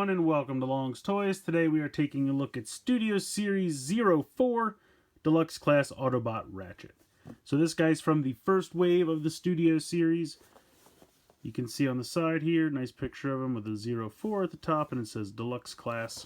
everyone, and welcome to Long's Toys. Today we are taking a look at Studio Series 04 Deluxe Class Autobot Ratchet. So this guy's from the first wave of the Studio Series. You can see on the side here, nice picture of him with a 04 at the top, and it says Deluxe Class.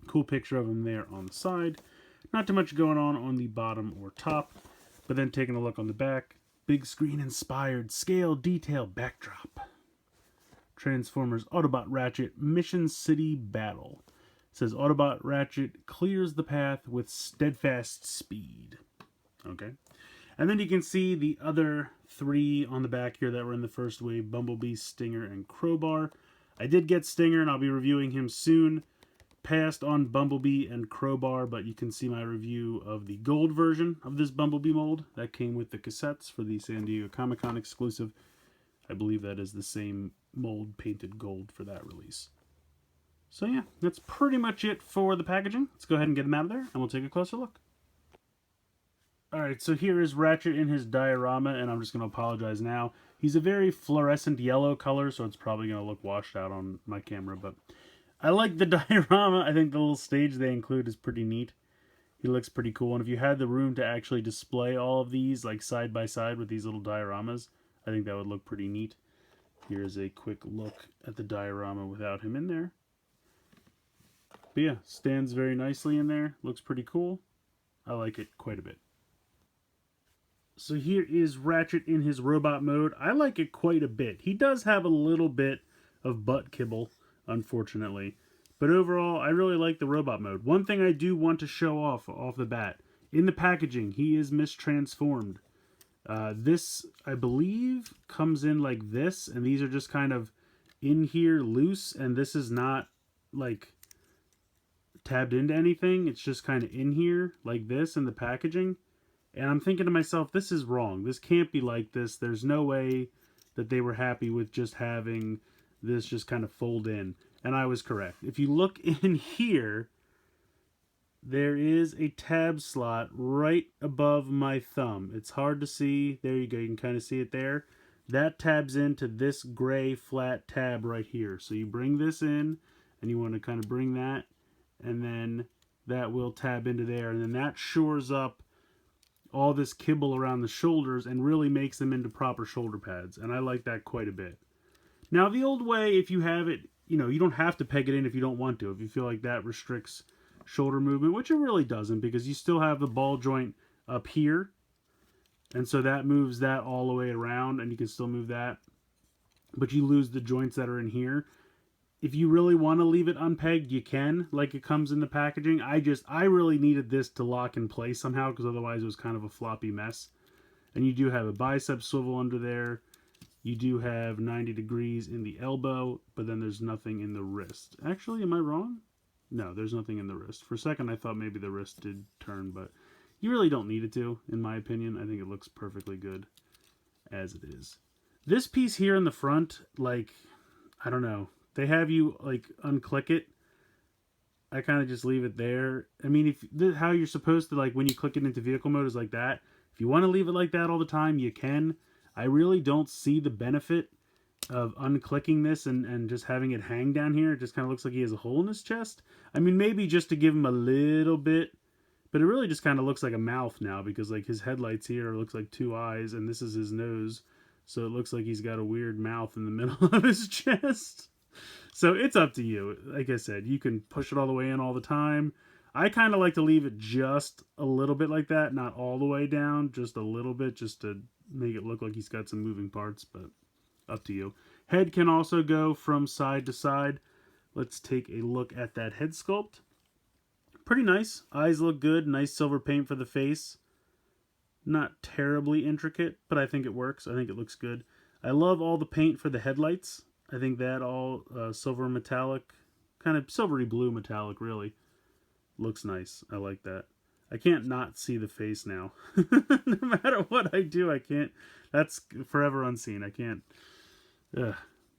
Cool picture of him there on the side. Not too much going on the bottom or top, but then taking a look on the back, big screen inspired scale detail backdrop. Transformers Autobot Ratchet Mission City Battle. It says Autobot Ratchet clears the path with steadfast speed. Okay. And then you can see the other three on the back here that were in the first wave: Bumblebee, Stinger, and Crowbar. I did get Stinger, and I'll be reviewing him soon. Passed on Bumblebee and Crowbar, but you can see my review of the gold version of this Bumblebee mold that came with the cassettes for the San Diego Comic-Con exclusive. I believe that is the same mold painted gold for that release. So yeah, that's pretty much it for the packaging. Let's go ahead and get them out of there, and we'll take a closer look. Alright, so here is Ratchet in his diorama, and I'm just going to apologize now. He's a very fluorescent yellow color, so it's probably going to look washed out on my camera, but I like the diorama. I think the little stage they include is pretty neat. He looks pretty cool, and if you had the room to actually display all of these like side by side with these little dioramas, I think that would look pretty neat. Here's a quick look at the diorama without him in there. But yeah, stands very nicely in there. Looks pretty cool. I like it quite a bit. So here is Ratchet in his robot mode. I like it quite a bit. He does have a little bit of butt kibble, unfortunately. But overall, I really like the robot mode. One thing I do want to show off the bat. In the packaging, he is mistransformed. This, I believe, comes in like this, and these are just kind of in here loose, and this is not, like, tabbed into anything. It's just kind of in here, like this, in the packaging. And I'm thinking to myself, this is wrong. This can't be like this. There's no way that they were happy with just having this just kind of fold in. And I was correct. If you look in here, there is a tab slot right above my thumb. It's hard to see. There you go. You can kind of see it there. That tabs into this gray flat tab right here. So you bring this in, and you want to kind of bring that, and then that will tab into there. And then that shores up all this kibble around the shoulders and really makes them into proper shoulder pads. And I like that quite a bit. Now, the old way, if you have it, you know, you don't have to peg it in if you don't want to. If you feel like that restricts shoulder movement, which it really doesn't, because you still have the ball joint up here, and so that moves that all the way around, and you can still move that, but you lose the joints that are in here. If you really want to leave it unpegged, you can, like it comes in the packaging. I really needed this to lock in place somehow, because otherwise it was kind of a floppy mess. And you do have a bicep swivel under there. You do have 90 degrees in the elbow, but then there's nothing in the wrist. Actually, am I wrong? No, there's nothing in the wrist. For a second, I thought maybe the wrist did turn, but you really don't need it to, in my opinion. I think it looks perfectly good as it is. This piece here in the front, like, I don't know. They have you, like, unclick it. I kind of just leave it there. I mean, how you're supposed to, like, when you click it into vehicle mode is like that. If you want to leave it like that all the time, you can. I really don't see the benefit of unclicking this and just having it hang down here. It just kind of looks like he has a hole in his chest. I mean, maybe just to give him a little bit, but it really just kind of looks like a mouth now, because like his headlights here looks like two eyes, and this is his nose, so it looks like he's got a weird mouth in the middle of his chest. So it's up to you. Like I said, you can push it all the way in all the time. I kind of like to leave it just a little bit like that, not all the way down, just a little bit, just to make it look like he's got some moving parts, but up to you. Head can also go from side to side. Let's take a look at that head sculpt. Pretty nice. Eyes look good. Nice silver paint for the face. Not terribly intricate, but I think it works. I think it looks good. I love all the paint for the headlights. I think that all silver metallic, kind of silvery blue metallic, really. Looks nice. I like that. I can't not see the face now. No matter what I do, I can't. That's forever unseen. I can't. Ugh,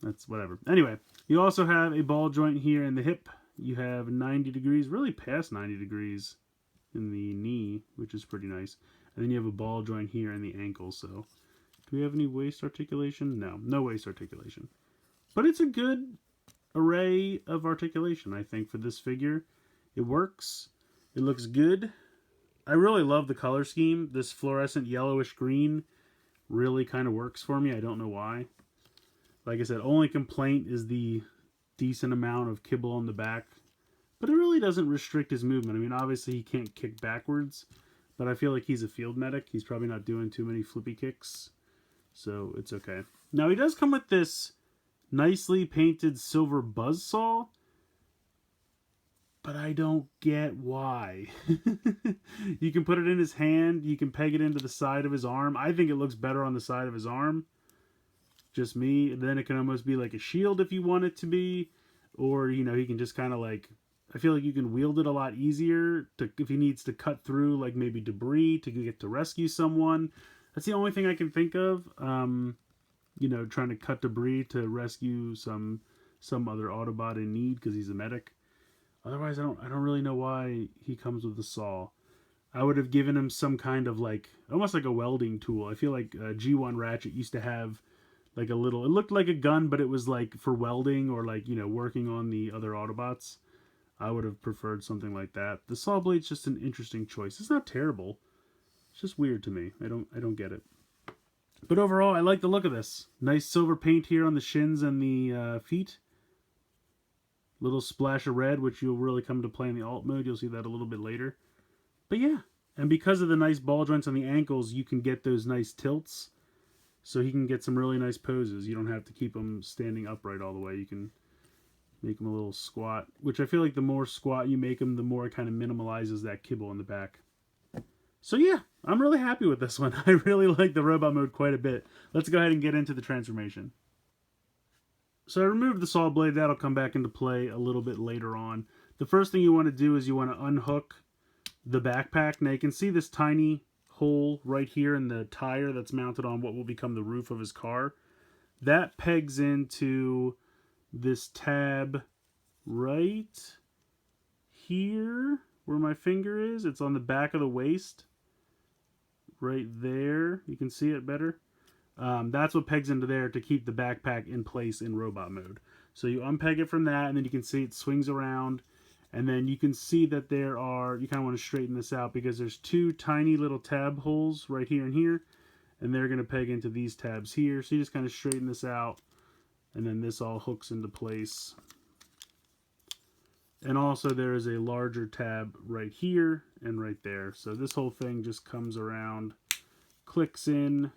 that's whatever. Anyway, you also have a ball joint here in the hip. You have 90 degrees, really past 90 degrees in the knee, which is pretty nice. And then you have a ball joint here in the ankle. So, do we have any waist articulation? No, no waist articulation. But it's a good array of articulation, I think, for this figure. It works. It looks good. I really love the color scheme. This fluorescent yellowish green really kind of works for me. I don't know why. Like I said, only complaint is the decent amount of kibble on the back. But it really doesn't restrict his movement. I mean, obviously he can't kick backwards, but I feel like he's a field medic. He's probably not doing too many flippy kicks, so it's okay. Now, he does come with this nicely painted silver buzzsaw, but I don't get why. You can put it in his hand. You can peg it into the side of his arm. I think it looks better on the side of his arm. Just me. And then it can almost be like a shield if you want it to be. Or, you know, he can just kind of like... I feel like you can wield it a lot easier if he needs to cut through, like, maybe debris to get to rescue someone. That's the only thing I can think of. You know, trying to cut debris to rescue some other Autobot in need because he's a medic. Otherwise, I don't really know why he comes with the saw. I would have given him some kind of, like, almost like a welding tool. I feel like G1 Ratchet used to have like a little... It looked like a gun, but it was like for welding or like, you know, working on the other Autobots. I would have preferred something like that. The saw blade's just an interesting choice. It's not terrible. It's just weird to me. I don't get it. But overall, I like the look of this. Nice silver paint here on the shins and the feet. Little splash of red, which you'll really come to play in the alt mode. You'll see that a little bit later. But yeah, and because of the nice ball joints on the ankles, you can get those nice tilts. So he can get some really nice poses. You don't have to keep him standing upright all the way. You can make him a little squat, which I feel like the more squat you make him, the more it kind of minimalizes that kibble in the back. So yeah, I'm really happy with this one. I really like the robot mode quite a bit. Let's go ahead and get into the transformation. So I removed the saw blade. That'll come back into play a little bit later on. The first thing you want to do is you want to unhook the backpack. Now you can see this tiny hole right here in the tire that's mounted on what will become the roof of his car. That pegs into this tab right here where my finger is. It's on the back of the waist right there. You can see it better. That's what pegs into there to keep the backpack in place in robot mode. So you unpeg it from that, and then you can see it swings around, and then you can see that there are, you kind of want to straighten this out because there's two tiny little tab holes right here and here, and they're going to peg into these tabs here. So you just kind of straighten this out, and then this all hooks into place. And also there is a larger tab right here and right there. So this whole thing just comes around, clicks in,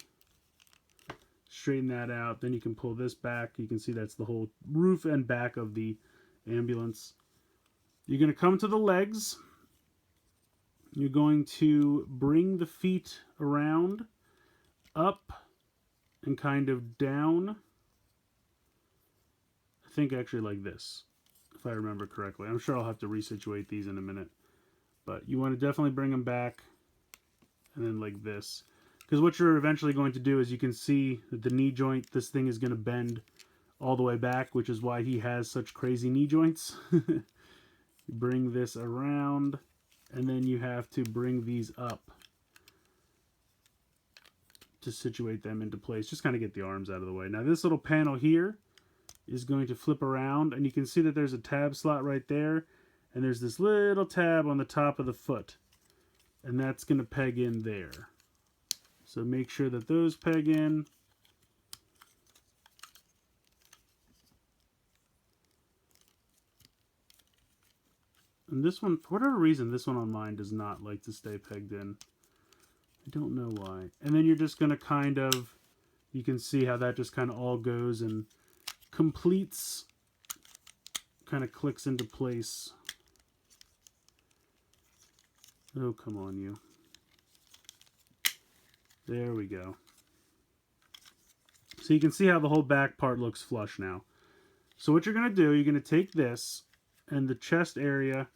straighten that out. Then you can pull this back. You can see that's the whole roof and back of the ambulance. You're going to come to the legs. You're going to bring the feet around, up, and kind of down. I think actually like this, if I remember correctly. I'm sure I'll have to resituate these in a minute. But you want to definitely bring them back, and then like this. Because what you're eventually going to do is you can see that the knee joint, this thing is going to bend all the way back, which is why he has such crazy knee joints. You bring this around, and then you have to bring these up to situate them into place. Just kind of get the arms out of the way. Now this little panel here is going to flip around, and you can see that there's a tab slot right there, and there's this little tab on the top of the foot, and that's going to peg in there. So make sure that those peg in. And this one, for whatever reason, this one on mine does not like to stay pegged in. I don't know why. And then you're just going to kind of, you can see how that just kind of all goes and completes, kind of clicks into place. Oh, come on, you. There we go. So you can see how the whole back part looks flush now. So what you're going to do, you're going to take this, and the chest area,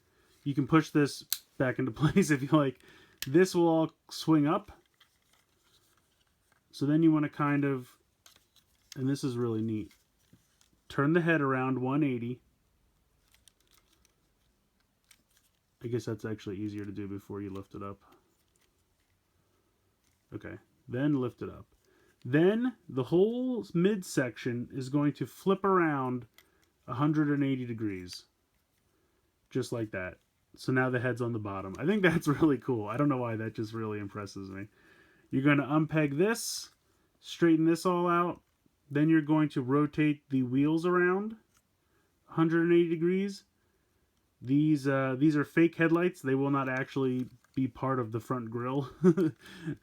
you can push this back into place if you like. This will all swing up. So then you want to kind of, and this is really neat, turn the head around 180. I guess that's actually easier to do before you lift it up. Okay, then lift it up. Then the whole midsection is going to flip around 180 degrees. Just like that. So now the head's on the bottom. I think that's really cool. I don't know why, that just really impresses me. You're going to unpeg this, straighten this all out. Then you're going to rotate the wheels around 180 degrees. These are fake headlights. They will not actually be part of the front grille.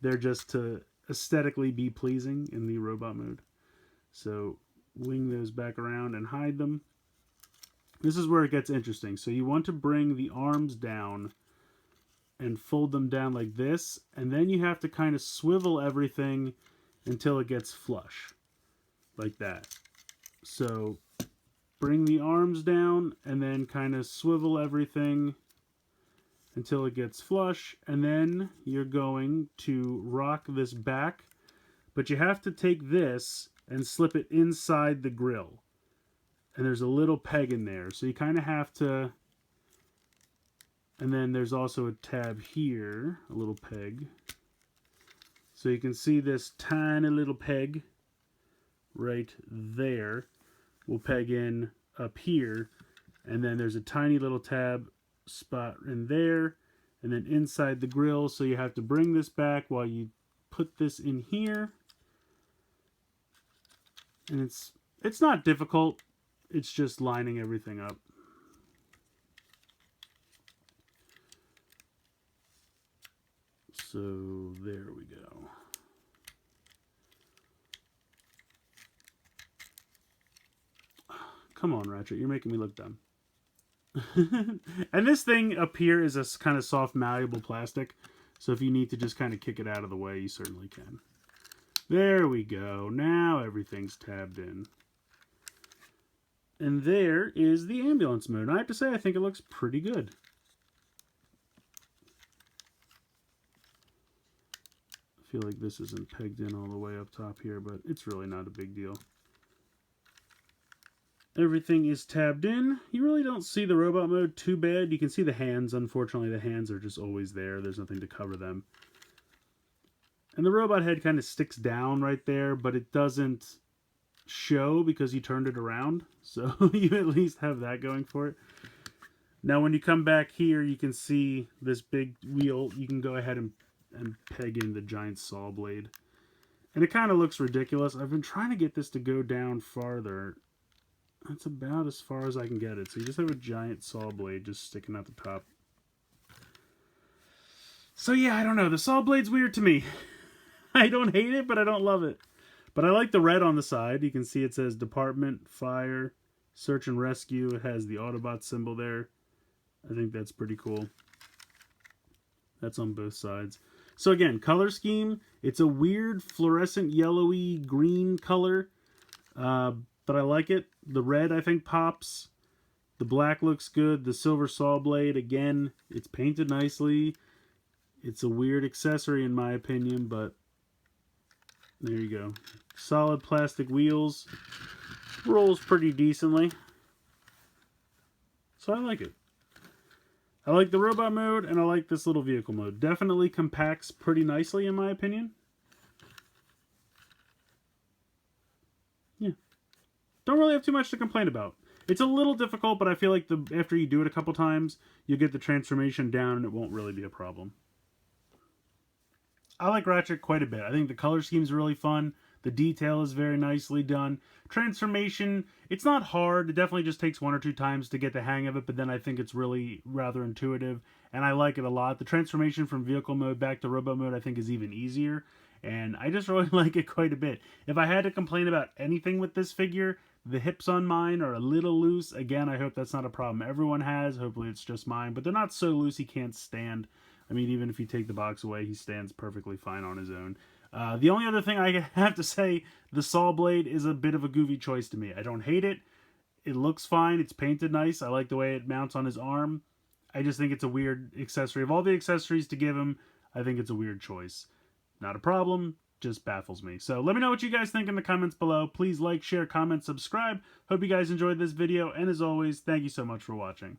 They're just to aesthetically be pleasing in the robot mode. So wing those back around and hide them. This is where it gets interesting. So you want to bring the arms down and fold them down like this, and then you have to kind of swivel everything until it gets flush, like that. So bring the arms down and then kind of swivel everything until it gets flush, and then you're going to rock this back, but you have to take this and slip it inside the grill. And there's a little peg in there, so you kind of have to, and then there's also a tab here, a little peg. So you can see this tiny little peg right there will peg in up here, and then there's a tiny little tab spot in there, and then inside the grill, so you have to bring this back while you put this in here. And it's not difficult. It's just lining everything up. So there we go. Come on, Ratchet, you're making me look dumb. And this thing up here is a kind of soft, malleable plastic. So if you need to just kind of kick it out of the way, you certainly can. There we go. Now everything's tabbed in. And there is the ambulance mode. And I have to say, I think it looks pretty good. I feel like this isn't pegged in all the way up top here, but it's really not a big deal. Everything is tabbed in. You really don't see the robot mode too bad. You can see the hands. Unfortunately, the hands are just always there. There's nothing to cover them. And the robot head kind of sticks down right there, but it doesn't show because you turned it around. So you at least have that going for it. Now when you come back here, you can see this big wheel. You can go ahead and peg in the giant saw blade. And it kind of looks ridiculous. I've been trying to get this to go down farther. That's about as far as I can get it. So you just have a giant saw blade just sticking out the top. So yeah, I don't know. The saw blade's weird to me. I don't hate it, but I don't love it. But I like the red on the side. You can see it says Department, Fire, Search and Rescue. It has the Autobot symbol there. I think that's pretty cool. That's on both sides. So again, color scheme. It's a weird fluorescent yellowy green color. But I like it. The red, I think, pops. The black looks good. The silver saw blade, again, it's painted nicely. It's a weird accessory in my opinion, but there you go. Solid plastic wheels. Rolls pretty decently. So I like it. I like the robot mode, and I like this little vehicle mode. Definitely compacts pretty nicely in my opinion. Yeah. Don't really have too much to complain about. It's a little difficult, but I feel like after you do it a couple times, you'll get the transformation down and it won't really be a problem. I like Ratchet quite a bit. I think the color scheme is really fun. The detail is very nicely done. Transformation, it's not hard. It definitely just takes 1 or 2 times to get the hang of it, but then I think it's really rather intuitive, and I like it a lot. The transformation from vehicle mode back to robot mode I think is even easier, and I just really like it quite a bit. If I had to complain about anything with this figure, the hips on mine are a little loose. Again, I hope that's not a problem everyone has. Hopefully it's just mine, but they're not so loose he can't stand. I mean, even if you take the box away, he stands perfectly fine on his own. The only other thing I have to say, the saw blade is a bit of a goofy choice to me. I don't hate it. It looks fine. It's painted nice. I like the way it mounts on his arm. I just think it's a weird accessory. Of all the accessories to give him, I think it's a weird choice. Not a problem, just baffles me. So let me know what you guys think in the comments below. Please like, share, comment, subscribe. Hope you guys enjoyed this video, and as always, thank you so much for watching.